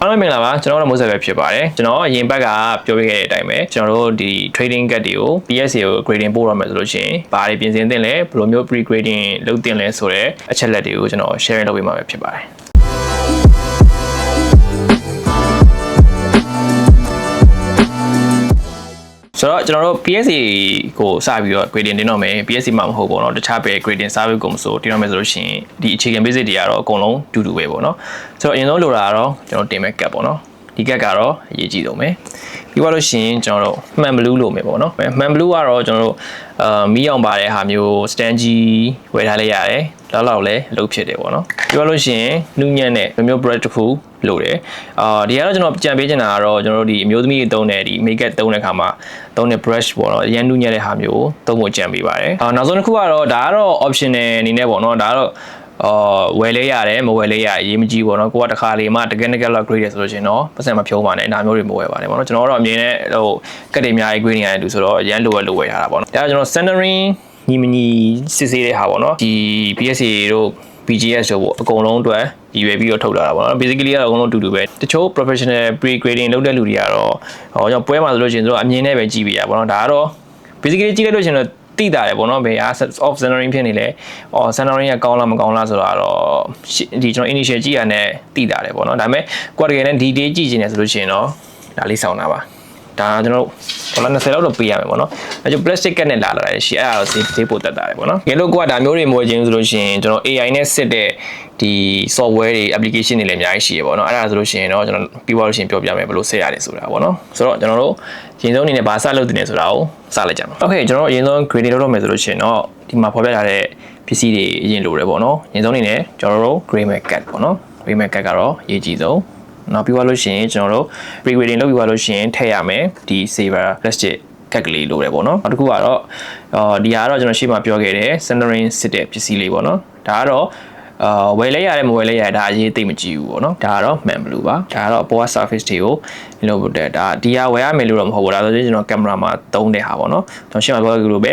အားလုံးမင်္ဂလာပါကျွန်တော်တို့မိုးဆက်ပဲဖြစ်ပါတယ်ကျွန်တော်အရင်ဘက်ကပြောပြခဲ့တဲ့အတိုင်းပဲကျွန်တော်တို့ဒီ trading gap တွေကို PSA ကို grading ပို့ရမယ်ဆိုလို့ရှိရင်ဘာတွေပြင်ဆင်သင့်လဲဘယ်လိုမျိုး pre grading လုပ်သင့်လဲဆိုတဲ့အချက်လက်တွေကိုကျွန်တော် share လုပ်ပေးမှာပဲဖြစ်ပါတယ်ဆိုတော့ကျွန်တော်တို့ PSA ကိုစပြီးတော့ grading တင်တော့မယ် PSA မှာမဟုတ်ပေါ့နော်တခြားပဲ grading service ကိုမဆိုတင်တော့မယ်ဆိုလို့ရှိရင်ဒီအခြေခံ basic တွေကတော့အကုန်လုံးတူတူပဲပေါ့နော်ဆိုတော့အရင်ဆုံးလိုတာကတော့ကျွန်တော်တင်မဲ့ gap ပေါ့နော်ဒီ gap ကတော့အရေးကြီးဆုံးပဲပြီးသွားလို့ရှိရင်ကျွန်တော်တို့မှန် blue လိုမယ်ပေါ့နော်မှန် blue ကတော့ကျွန်တော်တို့မီးအောင်ပါတဲ့ဟာမျိုး stand ကြီးဝယ်ထားလိုက်ရတယ်လောက်လည်းအလုပ်ဖြစ်တယ်ပေါ့နော်ပြီးသွားလို့ရှိရင်နူးညံ့တဲ့မျိုး brush တစ်ခုလို့တယ်ဒီကတော့ကျွန်တော်ကြံပေးချင်တာကတော့ကျွန်တော်တို့ဒီအမျိုးသမီးတွေသုံးတဲ့ဒီ makeup သုံးတဲ့အခါမှာသုံးတဲ့ brush ပေါ့နော်အရင်နူးညံ့တဲ့ဟာမျိုးသုံးဖို့ကြံပေးပါတယ်နောက်ဆုံးတစ်ခုကတော့ဒါကတော့ optional အနေနဲ့ပေါ့နော်ဒါကတော့ဝယ်လဲရတယ်မဝယ်လဲရအရေးမကြီးပေါ့နော်ကိုကတခါလေမှတကယ်လောက် grade ရဆိုလို့ရှိရင်တော့ပတ်စံမဖြုံးပါနဲ့ဒါမျိုးတွေမဝယ်ပါနဲ့ပေါ့နော်ကျွန်တော်တို့အမြင်နဲ့ဟိုကတ်တွေအများကြီး grade နေရတယ်သူဆိုတော့အရင်လိုဝယ်ရတာပေါ့နော်ဒါကကျွန်တော် centering ညီမညီစစ်ဆေးတဲ့ဟာပေါ့နော်ဒီ PSA တို့ BGS တို့ပေါ့အကုန်လုံးအတွက်ရည်ရွယ်ပြီးတော့ထုတ်လာတာပေါ့နော် basically ကတော့အကုန်လုံးတူတူပဲတချို့ professional pre grading လုပ်တဲ့လူတွေကတော့ကျွန်တော်ပွဲမှာဆိုလို့ရှိရင်တို့အမြင်နဲ့ပဲကြည့်ပြရပေါ့နော်ဒါကတော့ basically ကြည့်လိုက်လို့ရှိရင်တော့တိတာတယ်ပေါ့နော်ဘယ် off centering ဖြစ်နေလဲ centering ကကောင်းလားမကောင်းလားဆိုတာတော့ဒီကျွန်တော် initial ကြည့်ရတဲ့တိတာတယ်ပေါ့နော်ဒါပေမဲ့ကိုယ်တကယ်နဲ့ detail ကြည့်နေတယ်ဆိုလို့ရှိရင်တော့ဒါလေးစောင်းတာပါဒါကျွန်တော်တို့ဒေါ်လာ20လောက်တော့ပေးရမယ်ပေါ့နော်အဲကျ plastic ကတ်နဲ့လာတာရှိအဲ့ဒါတော့ဈေးပိုတက်တာတယ်ပေါ့နော်ငယ်လို့ကိုကဒါမျိုးတွေမဝယ်ခြင်းဆိုလို့ရှိရင်ကျွန်တော် AI နဲ့စစ်တဲ့ဒီ software တွေ application တွေလည်းအများကြီးရှိရပေါ့နော်အဲ့ဒါဆိုလို့ရှိရင်တော့ကျွန်တော်ပြီးသွားလို့ရှိရင်ပြောပြမယ်ဘယ်လိုဆက်ရတယ်ဆိုတာပေါ့နော်ဆိုတော့ကျွန်တော်တို့အရင်ဆုံးအနေနဲ့ဘာစလုပ်တင်နေဆိုတာကိုစလိုက်ကြမှာ Okay ကျွန်တော်တို့အရင်ဆုံး grading လုပ်တော့မယ်ဆိုလို့ရှိရင်တော့ဒီမှာဖော်ပြထားတဲ့ပစ္စည်းတွေအရင်လိုတယ်ပေါ့နော်အရင်ဆုံးအနေနဲ့ကျွန်တော်တို့ grade cut ပေါ့နော် grade cut ကတော့အရေးကြီးဆုံးနောက်ပြီးသွားလို့ရှိရင်ကျွန်တော်တို့ pre grading လုပ်ပြီးသွားလို့ရှိရင်ထည့်ရမယ်ဒီ saver plastic ကတ်ကလေးလိုတယ်ပေါ့နော်နောက်တစ်ခုကတော့ဒီဟာကတော့ကျွန်တော်ရှေ့မှာပြောခဲ့တဲ့ centering စစ်တဲ့ပစ္စည်းလေးပေါ့နော်ဒါကတော့ဝယ်လဲရတယ်မဝယ်လဲရတယ်ဒါအရေးသိမကြည့်ဘူးပေါ့နော်ဒါကတော့ man blue ပါဒါကတော့အပေါ်က surface တွေကိုလုပ်ဖို့တဲ့ဒါဒီဟာဝယ်ရမယ်လို့တော့မဟုတ်ဘူးဒါဆိုရင်ကျွန်တော်ကင်မရာမှာသုံးတဲ့ဟာပေါ့နော်ကျွန်တော်ရှေ့မှာပြောခဲ့လို့ပဲ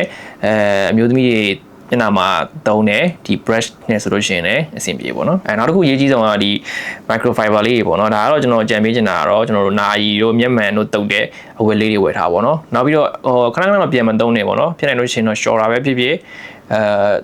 အမျိုးသမီးတွေညနာမှာသုံးတယ်ဒီ brush နဲ့ဆိုလို့ရှိရင်လည်းအဆင်ပြေပေါ့နော်နောက်တစ်ခုအရေးကြီးဆုံးကဒီ microfiber လေးတွေပေါ့နော်ဒါကတော့ကျွန်တော်ကြံပေးချင်တာကတော့ကျွန်တော်တို့နာရီတို့မျက်မှန်တို့တုပ်တဲ့အဝတ်လေးတွေဝယ်ထားပါတော့နောက်ပြီးတော့ခဏတော့ပြန်မသုံးနေပေါ့နော်ဖြစ်နိုင်လို့ရှိရင်တော့ short တာပဲဖြစ်ဖြစ်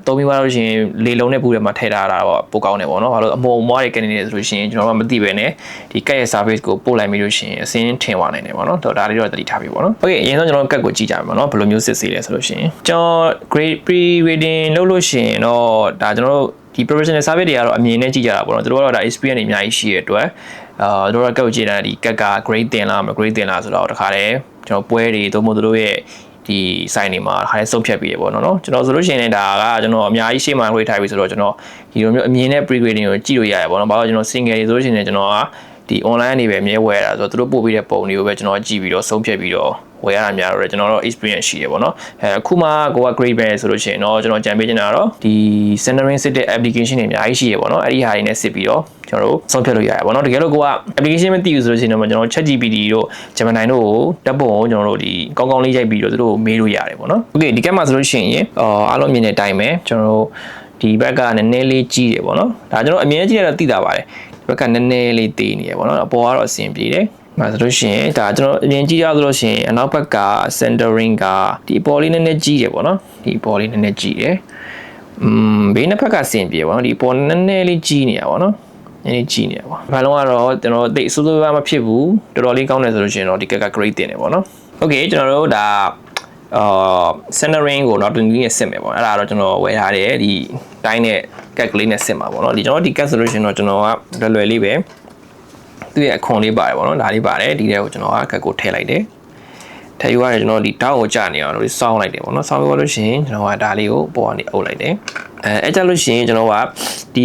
သုံးပြီးသွားလို့ရှိရင်လေလုံးနဲ့ပူထဲမှာထည့်ထားတာတော့ပိုကောင်းတယ်ပေါ့နော်ဘာလို့အမော်မွားတွေကနေနေဆိုလို့ရှိရင်ကျွန်တော်ကမသိပဲနဲ့ဒီကတ်ရဲ့ service ကိုပို့လိုက်ပြီးလို့ရှိရင်အစင်းထင်သွားနိုင်တယ်ပေါ့နော်ဒါလေးတော့သတိထားပြီပေါ့နော် Okay အရင်ဆုံးကျွန်တော်ကတ်ကိုကြည့်ကြမယ်ပေါ့နော်ဘယ်လိုမျိုးစစ်ဆေးလဲဆိုလို့ရှိရင်ကျွန်တော် grade pre grading လုပ်လို့ရှိရင်တော့ဒါကျွန်တော်တို့ဒီ professional service တွေကတော့အမြင်နဲ့ကြည့်ကြတာပေါ့နော်တို့ကတော့ဒါ experience တွေအများကြီးရှိရတဲ့အတွက်တို့ကကောက်ကြည့်တာဒီကတ်က grade တင်လားမ grade တင်လားဆိုတော့တခါတည်းကျွန်တော်ပွဲတွေသို့မဟုတ်တို့ရဲ့ဒီ site တွေမှာခါလေးစုပ်ဖြတ်ပြီးရပေါ့နော်ကျွန်တော်ဆိုလို့ရှိရင်ဒါကကျွန်တော်အများကြီးရှေ့မှာ grade ထားပြီးဆိုတော့ကျွန်တော်ဒီလိုမျိုးအမြင်နဲ့ pre grading ကိုကြည့်လို့ရတယ်ပေါ့နော်ဘာလို့ကျွန်တော် single တွေဆိုလို့ရှိရင်ကျွန်တော်ကဒီ online အနေပဲအမြဲဝယ်ရတာဆိုတော့သူတို့ပို့ပေးတဲ့ပုံတွေကိုပဲကျွန်တော်ကြည့်ပြီးတော့ဆုံးဖြတ်ပြီးတော့ဝယ်ရတာများတော့ကျွန်တော်တို့ experience ရှိရပေါ့နော်အခုမှကိုက grade ပဲဆိုလို့ရှိရင်တော့ကျွန်တော်ကြံပေးချင်တာတော့ဒီ centering စစ်တဲ့ application တွေအများကြီးရှိရပေါ့နော်အဲ့ဒီဟာတွေနဲ့စစ်ပြီးတော့ကျွန်တော်တို့ဆုံးဖြတ်လို့ရရပေါ့နော်တကယ်လို့ကိုက application မသိဘူးဆိုလို့ရှိရင်တော့ကျွန်တော် ChatGPT တို့ Gemini တို့ကိုတပ်ပုံကိုကျွန်တော်တို့ဒီကောင်းကောင်းလေးရိုက်ပြီးတော့သူတို့မေးလို့ရတယ်ပေါ့နော် Okay ဒီကက်မှာဆိုလို့ရှိရင်အားလုံးမြင်တဲ့အတိုင်းပဲကျွန်တော်တို့ဒီဘက်ကနည်းနည်းလေးကြီးတယ်ပေါ့နော်ဒါကျွန်တော်အမြင်ကြီးရတော့သိတာပါတယ်ဒီဘက်ကနည်းနည်းလေးသေးနေရပေါ့နော်အပေါ်ကတော့အဆင်ပြေတယ်မှာဆိုလို့ရှိရင်ဒါကျွန်တော်အရင်ကြည့်ရဆိုလို့ရှိရင်အနောက်ဘက်က centering ကဒီပေါ်လေးနည်းနည်းကြီးတယ်ပေါ့နော်ဒီပေါ်လေးနည်းနည်းကြီးတယ်ဘေးနှစ်ဖက်ကဆင်ပြေပေါ့နော်ဒီပေါ်နည်းနည်းလေးကြီးနေရပေါ့နော်နည်းနည်းကြီးနေရပေါ့ဘာလုံးကတော့ကျွန်တော်သိစိုးစိုးမဖြစ်ဘူးတော်တော်လေးကောင်းတယ်ဆိုလို့ရှိရင်တော့ဒီကက်က grade တင်တယ်ပေါ့နော် Okay ကျွန်တော်တို့ဒါcentering ကိုတော့တွင်ကြီးနဲ့စစ်မယ်ပေါ့အဲ့ဒါတော့ကျွန်တော်ဝယ်ထားတယ်ဒီတိုင်းနဲ့ကက်ကလေးနဲ့စစ်မှာပေါ့နော်ဒီကျွန်တော်ဒီကက်ဆိုလို့ရှိရင်တော့ကျွန်တော်ကလွယ်လေးပဲသူ့ရဲ့အခွန်လေးပါတယ်ပေါ့နော်ဒါလေးပါတယ်ဒီထဲကိုကျွန်တော်ကကတ်ကိုထည့်လိုက်တယ်ထည့်ယူရတယ်ကျွန်တော်ဒီတောင်းကိုကြာနေအောင်လို့စောင်းလိုက်တယ်ပေါ့နော်စောင်းပြီးလို့ရှိရင်ကျွန်တော်ကဒါလေးကိုပေါ်ကနေအုပ်လိုက်တယ်အဲ့ကြလို့ရှိရင်ကျွန်တော်ကဒီ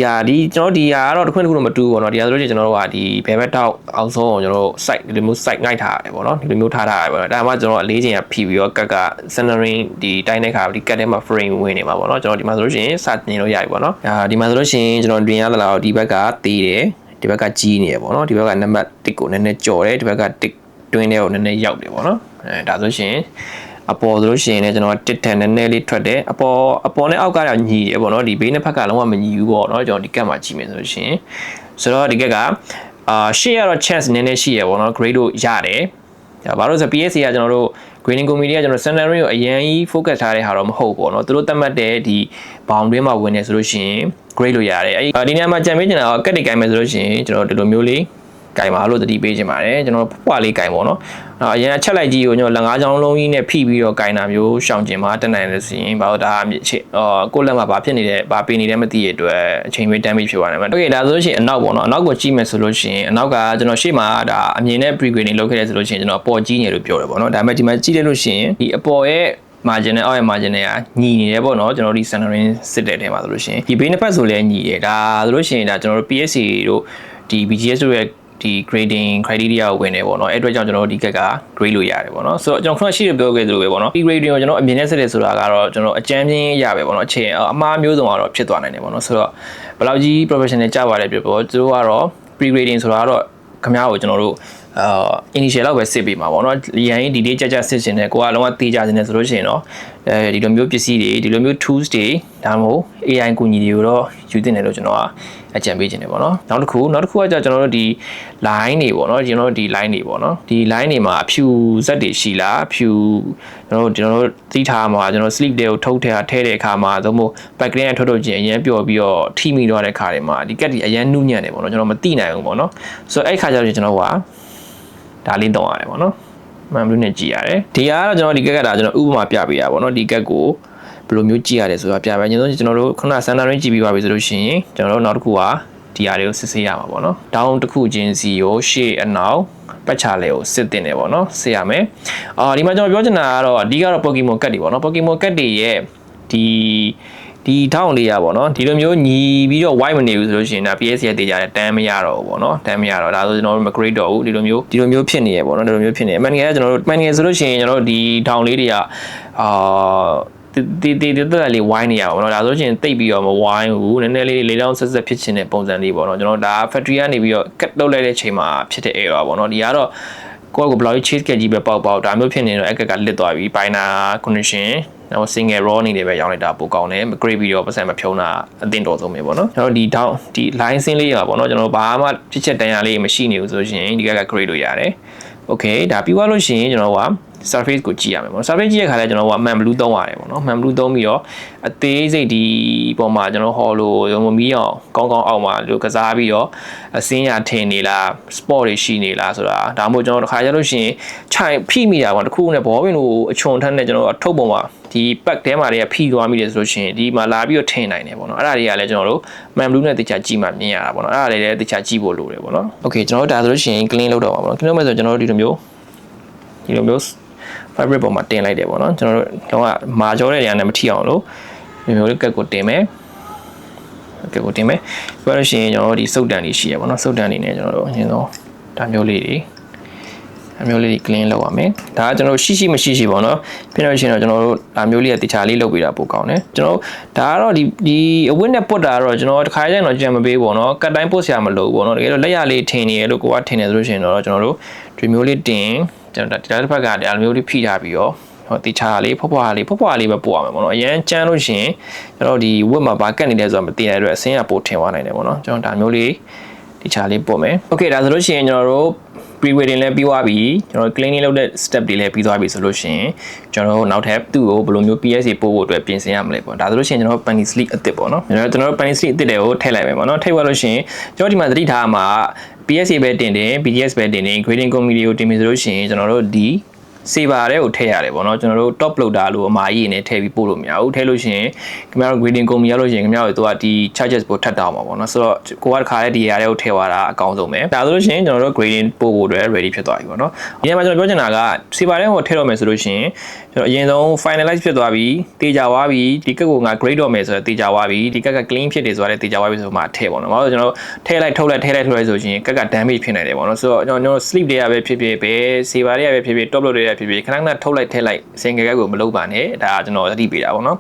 ကျွန်တော်ဒီဟာကတော့တစ်ခွန်းတစ်ခုတော့မတူဘူးပေါ့နော်ဒီဟာဆိုလို့ရှိရင်ကျွန်တော်တို့ကဒီဘယ်ဘက်တောက်အောင်ဆုံးကိုကျွန်တော်တို့ site ဒီလိုမျိုး site ငိုက်ထားရတယ်ပေါ့နော်ဒီလိုမျိုးထားထားရတယ်ပေါ့ဒါမှကျွန်တော်အလေးချိန်ကဖြီးပြီးတော့ကတ်က centering ဒီတိုင်းတဲ့ခါဒီကတ်ထဲမှာ frame ဝင်နေမှာပေါ့နော်ကျွန်တော်ဒီမှာဆိုလို့ရှိရင်စတင်လို့ရပြီပေါ့နော်ဒီမှာဆိုလို့ရှိရင်ကျွန်တော်တွင်ရသလားဒီဘက်ကသေးတယ်ဒီဘက်ကကြီးနေရပေါ့နော်ဒီဘက်ကနံပါတ်1ကိုနည်းနည်းကြော်တယ်ဒီဘက်က1တွင်းထဲကိုနည်းနည်းရောက်တယ်ပေါ့နော်ဒါဆိုရှင်အပေါ်ဆိုလို့ရှိရင်လည်းကျွန်တော်တစ်ထန်နည်းနည်းလေးထွက်တယ်အပေါ်နဲ့အောက်ကညီတယ်ပေါ့နော်ဒီဘေးနှစ်ဖက်ကလုံးဝမညီဘူးပေါ့နော်ကျွန်တော်ဒီကတ်မှာကြည့်မယ်ဆိုလို့ရှိရင်ဆိုတော့ဒီကက်က ရှေ့ကတော့ chance နည်းနည်းရှိရပေါ့နော် grade လို့ရတယ်ဘာလို့ဆို PSA ကကျွန်တော်တို့ grading committee ကကျွန်တော် standard ကိုအရင်ကြီး focus ထားတဲ့ဟာတော့မဟုတ်ပေါ့နော်သူတို့သတ်မှတ်တဲ့ဒီ bound တွင်းမှာဝင်နေဆိုလို့ရှိရင် grade လို့ရတယ်ဒီနေရာမှာကြံပေးချင်တာကကတ်တွေကိုင်မယ်ဆိုလို့ရှိရင်ကျွန်တော်ဒီလိုမျိုးလေးကင်ပါလို့တတိပေးချင်ပါတယ်ကျွန်တော်ဖွာလေးကင်ပေါ့နော်အရင်အချက်လိုက်ကြီးကိုကျွန်တော်လက်ငါးချောင်းလုံးကြီးနဲ့ဖိပြီးတော့ကင်တာမျိုးရှောင်ကျင်မှာတက်နိုင်လို့ဆိုရင်ဘာလို့ဒါကိုလက်မှာဘာဖြစ်နေလဲဘာပေးနေလဲမသိရတဲ့အတွက်အချိန်ပေး damage ဖြစ်သွားနိုင်မှာ Okay ဒါဆိုလို့ရှိရင်အနောက်ပေါ့နော်အနောက်ကိုကြည့်မယ်ဆိုလို့ရှိရင်အနောက်ကကျွန်တော်ရှေ့မှာဒါအမြင်နဲ့ pre grading လုပ်ခဲ့တယ်ဆိုလို့ရှိရင်ကျွန်တော်အပေါ်ကြီးနေလို့ပြောတယ်ပေါ့နော်ဒါပေမဲ့ဒီမှာကြည့်လိုက်လို့ရှိရင်ဒီအပေါ်ရဲ့ margin နဲ့အောက်ရဲ့ margin နဲ့ညီနေတယ်ပေါ့နော်ကျွန်တော်ဒီ centering စစ်တဲ့ထဲမှာဆိုလို့ရှိရင်ဒီဘေးနှစ်ဖက်ဆိုလည်းညီတယ်ဒါဆိုလို့ရှိရင်ဒါကျွန်တော်တို့ PSA တို့ဒီ BGS တို့ရဲ့ဒီ grading criteria ကိုဝင်နေပေါ့နော်အဲ့အတွက်ကြောင့်ကျွန်တော်တို့ဒီကက်က grade လို့ရတယ်ပေါ့နော်ဆိုတော့ကျွန်တော်ခုနရှိပြောခဲ့သလိုပဲပေါ့နော်ဒီ grading ကိုကျွန်တော်အမြင်နဲ့စစ်တယ်ဆိုတာကတော့ကျွန်တော်အကြမ်းပြင်းရပဲပေါ့နော်အခြေအမှားမျိုးစုံကတော့ဖြစ်သွားနိုင်တယ်ပေါ့နော်ဆိုတော့ဘယ်လောက်ကြီး professional ကြပါလဲပြောပေါ့သူတို့ကတော့ pre grading ဆိုတာကတော့ခင်ဗျားကိုကျွန်တော်တို့initial လောက်ပဲစစ်ပေးမှာပေါ့နော်ရန်ရင်ဒီလေးကြကြစစ်ရှင်တယ်ကိုကလုံးဝတေးကြနေတယ်ဆိုလို့ရှိရင်တော့ဒီလိုမျိုးပစ္စည်းတွေဒီလိုမျိုး tools တွေဒါမှမဟုတ် AI ကူညီတွေကိုတော့ယူသင့်တယ်လို့ကျွန်တော်ကအကြံပေးခြင်းတယ်ပေါ့နော်နောက်တစ်ခုကကြာကျွန်တော်တို့ဒီ line တွေပေါ့နော်ကျွန်တော်တို့ဒီ line တွေပေါ့နော်ဒီ line တွေမှာအဖြူဇက်တွေရှိလားအဖြူကျွန်တော်တို့သိထားမှာကျွန်တော် sleep တွေကိုထုတ်ထဲတဲ့အခါမှာသို့မဟုတ် background ထုတ်ခြင်းအရင်ပျော်ပြီးတော့ထိမိသွားတဲ့ခါတွေမှာဒီကက်တွေအရင်နှုတ်ညံ့တယ်ပေါ့နော်ကျွန်တော်မသိနိုင်ဘူးပေါ့နော်ဆိုတော့အဲ့ခါကျတော့ကျွန်တော်ကဒါလေးတော့ရတယ်ပေါ့နော်မှန်ဘလူးနဲ့ကြည့်ရတယ်ဒီကတော့ကျွန်တော်ဒီကက်ကဒါကျွန်တော်ဥပမာပြပေးရပါပေါ့နော်ဒီကက်ကိုဘယ်လိုမျိုးကြည့်ရတယ်ဆိုတာပြပေးကျွန်တော်တို့ခုန centering ကြည့်ပြီးပါပြီဆိုလို့ရှိရင်ကျွန်တော်တို့နောက်တစ်ခုကဒီဟာတွေကိုစစ်ဆေးရမှာပေါ့နော် down တစ်ခုချင်းစီကိုရှေ့အနောက်ပတ်ချလေကိုစစ်တင်တယ်ပေါ့နော်စစ်ရမယ်ဒီမှာကျွန်တော်ပြောချင်တာကတော့အဓိကတော့ Pokemon ကတ်တွေပေါ့နော် Pokemon ကတ်တွေရဲ့ဒီထောင်းလေးရပါတော့ဒီလိုမျိုးညီပြီးတော့ white မနေဘူးဆိုလို့ရှိရင်ဒါ PS ရဲ့တေးကြတယ်တန်းမရတော့ဘူးပေါ့နော်တန်းမရတော့ဒါဆိုကျွန်တော်တို့မ grade တော့ဘူးဒီလိုမျိုးဖြစ်နေရပေါ့နော်ဒီလိုမျိုးဖြစ်နေမှန်ငယ်ကကျွန်တော်တို့မှန်ငယ်ဆိုလို့ရှိရင်ကျွန်တော်တို့ဒီထောင်းလေးတွေကဒီတက်လေး wine နေရပါတော့ဒါဆိုလို့ရှိရင်တိတ်ပြီးတော့မ wine ဘူးနည်းနည်းလေးလေးလောင်းဆက်ဖြစ်ချင်တဲ့ပုံစံလေးပေါ့နော်ကျွန်တော်ဒါ factory ကနေပြီးတော့ cut လုပ်လိုက်တဲ့ချိန်မှာဖြစ်တဲ့ error ပေါ့နော်ဒီကတော့ကိုယ့်ကိုဘယ်လို chase ကကြီးပဲပေါက်ဒါမျိုးဖြစ်နေတော့အကက်ကလစ်သွားပြီး binary conditionနောက် single raw နေတယ်ပဲရောင်းလိုက်တာပိုကောင်းတယ် grade ပြီးတော့ပတ်စံမဖြုံးတာအသင့်တော်ဆုံးပဲပေါ့နော်ကျွန်တော်ဒီ line ဆင်းလေးရပါပေါ့နော်ကျွန်တော်ဘာမှဖြစ်ချက်တန်ရလေးမရှိနေဘူးဆိုရင်ဒီက grade လို့ရတယ် okay ဒါပြီးသွားလို့ရှိရင်ကျွန်တော်က surface ကိုကြည့်ရမယ်ပေါ့ surface ကြည့်ရခါလဲကျွန်တော်က man blue သုံးရတယ်ပေါ့နော် man blue သုံးပြီးတော့အသေးစိတ်ဒီပုံမှာကျွန်တော်ဟောလို့ရုံမီးအောင်ကောင်းအောက်မှာလို့ကစားပြီးတော့အစင်းရထင်နေလား sport တွေရှိနေလားဆိုတာဒါမှမဟုတ်ကျွန်တော်တစ်ခါကျလို့ရှိရင်ခြိုင်ဖိမိတာပေါ့တစ်ခုနဲ့ဘောပင်ကိုအချွန်ထက်နဲ့ကျွန်တော်ထုတ်ပုံမှာဒီ pack ထဲမှာတွေကဖိသွားမိတယ်ဆိုလို့ရှိရင်ဒီမှာလာပြီးတော့ထင်နိုင်တယ်ပေါ့နော်အဲ့ဒါတွေကလည်းကျွန်တော်တို့ man blue နဲ့တခြားကြည့်မှမြင်ရတာပေါ့နော်အဲ့ဒါတွေလည်းတခြားကြည့်ဖို့လိုတယ်ပေါ့နော် okay ကျွန်တော်တို့ဒါဆိုလို့ရှိရင် clean လုပ်တော့ပါပေါ့နော် clean လုပ်မယ်ဆိုကျွန်တော်တို့ဒီလိုမျိုး fabric ပေါ်မှာတင်လိုက်တယ်ပေါ့နော်ကျွန်တော်တို့တော့မာကြောတဲ့နေရာနဲ့မထိအောင်လို့မျိုးလေးကက်ကိုတင်မယ်ပြီးတော့ရှင်ကျွန်တော်တို့ဒီစုပ်တန်တွေရှိရပေါ့နော်စုပ်တန်တွေနဲ့ကျွန်တော်တို့အရင်ဆုံးဒါမျိုးလေးတွေ clean လုပ်ရမယ်ဒါကကျွန်တော်ရှိမရှိပေါ့နော်ပြီးတော့ရှင်တော့ကျွန်တော်တို့ဒါမျိုးလေးကတခြားလေးလုပ်ပေးတာပိုကောင်းတယ်ကျွန်တော်ဒါကတော့ဒီအဝတ်နဲ့ပုတ်တာတော့ကျွန်တော်တစ်ခါကျရင်တော့ကြံမပေးပေါ့နော်ကတ်တိုင်းပုတ်ဆရာမလို့ပေါ့နော်တကယ်တော့လက်ရလေးထင်နေရလို့ကိုကထင်နေဆိုလို့ရှင်တော့ကျွန်တော်တို့ဒီမျိုးလေးတင်ကျွန်တော်ဒီတစ်ဖက်ကဒီအမျိုးလေးဖိထားပြီးတော့ဟောတခြားလေးဖွားဖွားလေးပဲပို့ရမယ်ပေါ့နော်အရန်ကျန်းလို့ရှင်ကျွန်တော်ဒီဝတ်မှာဘာကတ်နေလဲဆိုတော့မသိတဲ့အတွက်အစင်းကပို့ထင်သွားနိုင်တယ်ပေါ့နော်ကျွန်တော်ဒါမျိုးလေးတခြားလေးပို့မယ် okay ဒါဆိုလို့ရှိရင်ကျွန်တော်တို့ pre wedding လည်းပြီးသွားပြီကျွန်တော် cleaning လုပ်တဲ့ step တွေလည်းပြီးသွားပြီဆိုလို့ရှိရင်ကျွန်တော်တို့နောက်ထပ်သူ့ကိုဘယ်လိုမျိုး PSA ပို့ဖို့အတွက်ပြင်ဆင်ရမလဲပေါ့ဒါဆိုလို့ရှိရင်ကျွန်တော် panty sleeve အသစ်ပေါ့နော်ကျွန်တော်တို့ panty sleeve အသစ်တွေကိုထည့်လိုက်မယ်ပေါ့နော်ထည့်သွားလို့ရှိရင်ကျွန်တော်ဒီမှာသတိထားမှာ PSA ပဲတင်တယ် BGS ပဲတင်တယ် grading committee ကိုတင်ပြီဆိုလို့ရှိရင်ကျွန်တော်တို့ဒီ saver တွေကိုထည့်ရတယ်ပေါ့နော်ကျွန်တော်တို့ top loader လို့အမာကြီးနေထည့်ပြီးပို့လို့မရဘူးထည့်လို့ရှိရင်ခင်ဗျားတို့ grading committee ရလို့ရှိရင်ခင်ဗျားတို့ကဒီ charges ပို့ထပ်တောင်းပါပေါ့နော်ဆိုတော့ကိုကတစ်ခါလေးဒီ area တွေကိုထည့်သွားတာအကောင်းဆုံးပဲဒါဆိုလို့ရှိရင်ကျွန်တော်တို့ grading ပို့ဖို့အတွက် ready ဖြစ်သွားပြီပေါ့နော်ဒီမှာကျွန်တော်ပြောချင်တာက saver တွေကိုထည့်တော့မယ်ဆိုလို့ရှိရင်ကျွန်တော်အရင်ဆုံး finalize ဖြစ်သွားပြီတေချာသွားပြီဒီကက်ကိုငါ grade တော့မယ်ဆိုတော့တေချာသွားပြီဒီကက်က clean ဖြစ်တယ်ဆိုတာလည်းတေချာသွားပြီဆိုမှထည့်ပေါ့နော်ဘာလို့ကျွန်တော်ထည့်လိုက်ထုတ်လိုက်ဆိုရင်ကက်က damage ဖြစ်နိုင်တယ်ပေါ့နော်ဆိုတော့ကျွန်တော် sleep တွေကပဲဖြစ်ဖြစ်ပဲ saver တွေကပဲဖြစ်ဖြစ် top load တွေကဖြစ်ဖြစ်ခဏထုတ်လိုက်ထည့်လိုက် single ကက်ကိုမလုပ်ပါနဲ့ဒါကျွန်တော်သတိပေးတာပေါ့နော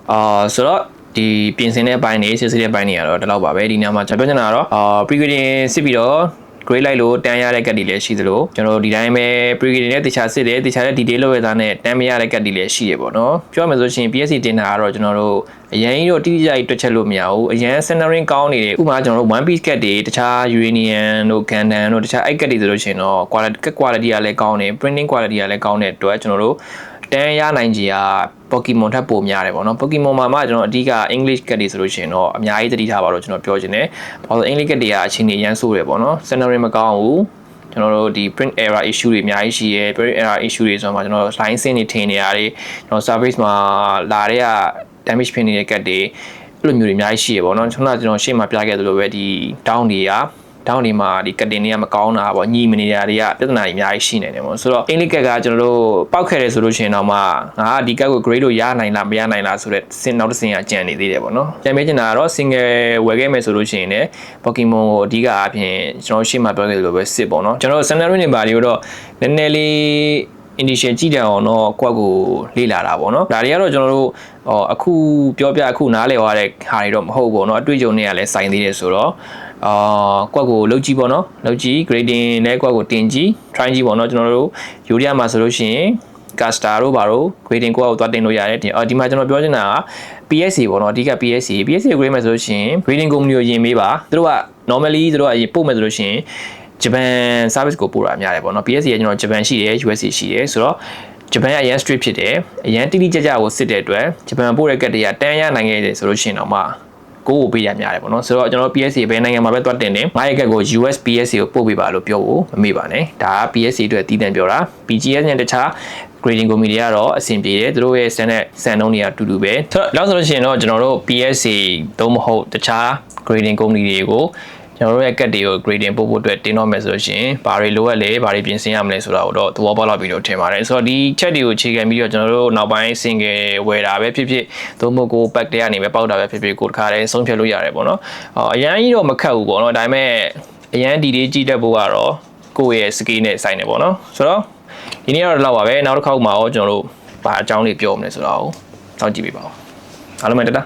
်ဆိုတော့ဒီပြင်ဆင်တဲ့ဘိုင်းတွေစစ်စစ်တဲ့ဘိုင်းတွေကတော့ဒီလောက်ပါပဲဒီညမှာကျွန်တော်ပြောချင်တာကတော့pre grading စစ်ပြီးတော့ grade လိုက်လို့တန်းရတဲ့ကတ်တွေလည်းရှိသလိုကျွန်တော်တို့ဒီတိုင်းပဲ pre-grading နဲ့တခြားစစ်တယ်တခြားတဲ့ detail လောက်ရသားနဲ့တန်းမရတဲ့ကတ်တွေလည်းရှိရပေါ့နော်ပြောရမယ်ဆိုရှင် PSC တင်တာကတော့ကျွန်တော်တို့အရင်တော့တိတိကျကျတွက်ချက်လို့မရဘူးအရင် centering ကောင်းနေတယ်ဥပမာကျွန်တော်တို့ one piece ကတ်တွေတခြား uranium တို့ Gundam တို့တခြားအဲ့ကတ်တွေဆိုလို့ရှင်တော့ quality ကလည်းကောင်းတယ် printing quality ကလည်းကောင်းတဲ့အတွက်ကျွန်တော်တို့တန်းရနိုင်ကြီးက Pokemon ထပ်ပိုများတယ်ပေါ့နော် Pokemon မှာမှကျွန်တော်အဓိက English ကတ်တွေဆိုလို့ရှင်တော့အများကြီးသတိထားပါလို့ကျွန်တော်ပြောချင်တယ်ဘာလို့ English ကတ်တွေကအခြေအနေရမ်းဆိုးတယ်ပေါ့နော် centering မကောင်းဘူးကျွန်တော်တို့ဒီ print error issue တွေအများကြီးရှိရယ် print error issue တွေဆိုတော့ကျွန်တော် line sync တွေထင်နေရတယ်ကျွန်တော် service မှာလာတဲ့က damage ဖြစ်နေတဲ့ကတ်တွေအဲ့လိုမျိုးတွေအများကြီးရှိရယ်ပေါ့နော်ကျွန်တော်ရှေ့မှာပြခဲ့သလိုပဲဒီ down တွေမှာဒီကတ်တင်တွေကမကောင်းတာပေါ့ညီမနေတာတွေကပြဿနာတွေအများကြီးရှိနေတယ်ပေါ့ဆိုတော့ English ကတ်ကကျွန်တော်တို့ပောက်ခဲ့တယ်ဆိုလို့ရှိရင်တော့မှငါဒီကတ်ကို grade လို့ရနိုင်လားမရနိုင်လားဆိုတော့နောက်တစ်ဆင့်ကကြံနေသေးတယ်ပေါ့နော်ကြံပေးချင်တာကတော့ single ဝယ်ခဲ့မယ်ဆိုလို့ရှိရင်လည်း Pokemon ကိုအဓိကအပြင်ကျွန်တော်ရှေ့မှာပြောခဲ့သလိုပဲစစ်ပေါ့နော်ကျွန်တော် Centering တွေပါတွေတော့နည်းနည်းလေး initial ကြည့်တယ်အောင်တော့ကွက်ကိုလေ့လာတာပေါ့နော်ဒါတွေကတော့ကျွန်တော်တို့အခုပြောပြအခုနားလည်သွားတဲ့ဟာတွေတော့မဟုတ်ဘူးเนาะအတွေ့အကြုံတွေကလည်းစိုင်သေးတယ်ဆိုတော့ကွက်ကိုလုတ်ကြည့်ပေါ့နော်လုတ်ကြည့် grading နဲ့ကွက်ကိုတင်ကြည့် try ကြည့်ပေါ့နော်ကျွန်တော်တို့ Urea မှာဆိုလို့ရှိရင် caster တို့ဘာတို့ grading ကွက်ကိုသွားတင်လို့ရတယ်ဒီမှာကျွန်တော်ပြောချင်တာက PSC ပေါ့နော်အဓိက PSC ကို grade မယ်ဆိုလို့ရှိရင် grading company ကိုယင်မေးပါသူတို့က normally သူတို့ကပို့မယ်ဆိုလို့ရှိရင်ဂျပန် service ကိုပို့တာများတယ်ပေါ့နော် PSC ကကျွန်တော်ဂျပန်ရှိတယ် USA ရှိတယ်ဆိုတော့ဂျပန်ကအရင် strict ဖြစ်တယ်အရင်တိတိကျကျကိုစစ်တဲ့အတွက်ဂျပန်ပို့တဲ့ကတ်တွေကတန်းရနိုင်ခဲ့တယ်ဆိုလို့ရှိရင်တော့မှကိုပေးရများတယ်ပေါ့နော်ဆိုတော့ကျွန်တော် PSC ဘယ်နိုင်ငံမှာပဲတွတ်တင်တယ်ငါရဲ့ကတ်ကို US PSC ကိုပို့ပေးပါလို့ပြောဖို့မမေ့ပါနဲ့ဒါက PSC အတွက်တည်တံ့ပြောတာ PGS နဲ့တခြား grading company တွေကတော့အဆင်ပြေတယ်သူတို့ရဲ့ standard စံနှုန်းတွေကအတူတူပဲဆိုတော့လောက်ဆိုလို့ရှိရင်တော့ကျွန်တော်တို့ PSC သို့မဟုတ်တခြား grading company တွေကိုကျွန်တော်တို့ရဲ့ကတ်တွေကို grading ပို့ဖို့အတွက်တင်တော့မယ်ဆိုလို့ရှိရင်ဘာတွေလိုအပ်လဲဘာတွေပြင်ဆင်ရမလဲဆိုတာကိုတော့သဘောပေါက်လောက်ပြီးတော့ထင်ပါတယ်ဆိုတော့ဒီ chat တွေကိုအခြေခံပြီးတော့ကျွန်တော်တို့နောက်ပိုင်း single ဝယ်တာပဲဖြစ်ဖြစ်သို့မဟုတ်ကို pack တွေကနေပဲပေါက်တာပဲဖြစ်ဖြစ်ကိုတစ်ခါတည်းဆုံးဖြတ်လို့ရတယ်ပေါ့နော်အရန်ကြီးတော့မခက်ဘူးပေါ့နော်ဒါပေမဲ့အရန်ဒီလေးကြည့်တတ်ဖို့ကတော့ကိုယ့်ရဲ့ skill နဲ့ဆိုင်နေပေါ့နော်ဆိုတော့ဒီနေ့တော့လောက်ပါပဲနောက်တစ်ခေါက်မှာတော့ကျွန်တော်တို့ဘာအကြောင်းလေးပြောမလဲဆိုတော့တောင်းကြည့်ပေးပါဦးအားလုံးပဲတတာ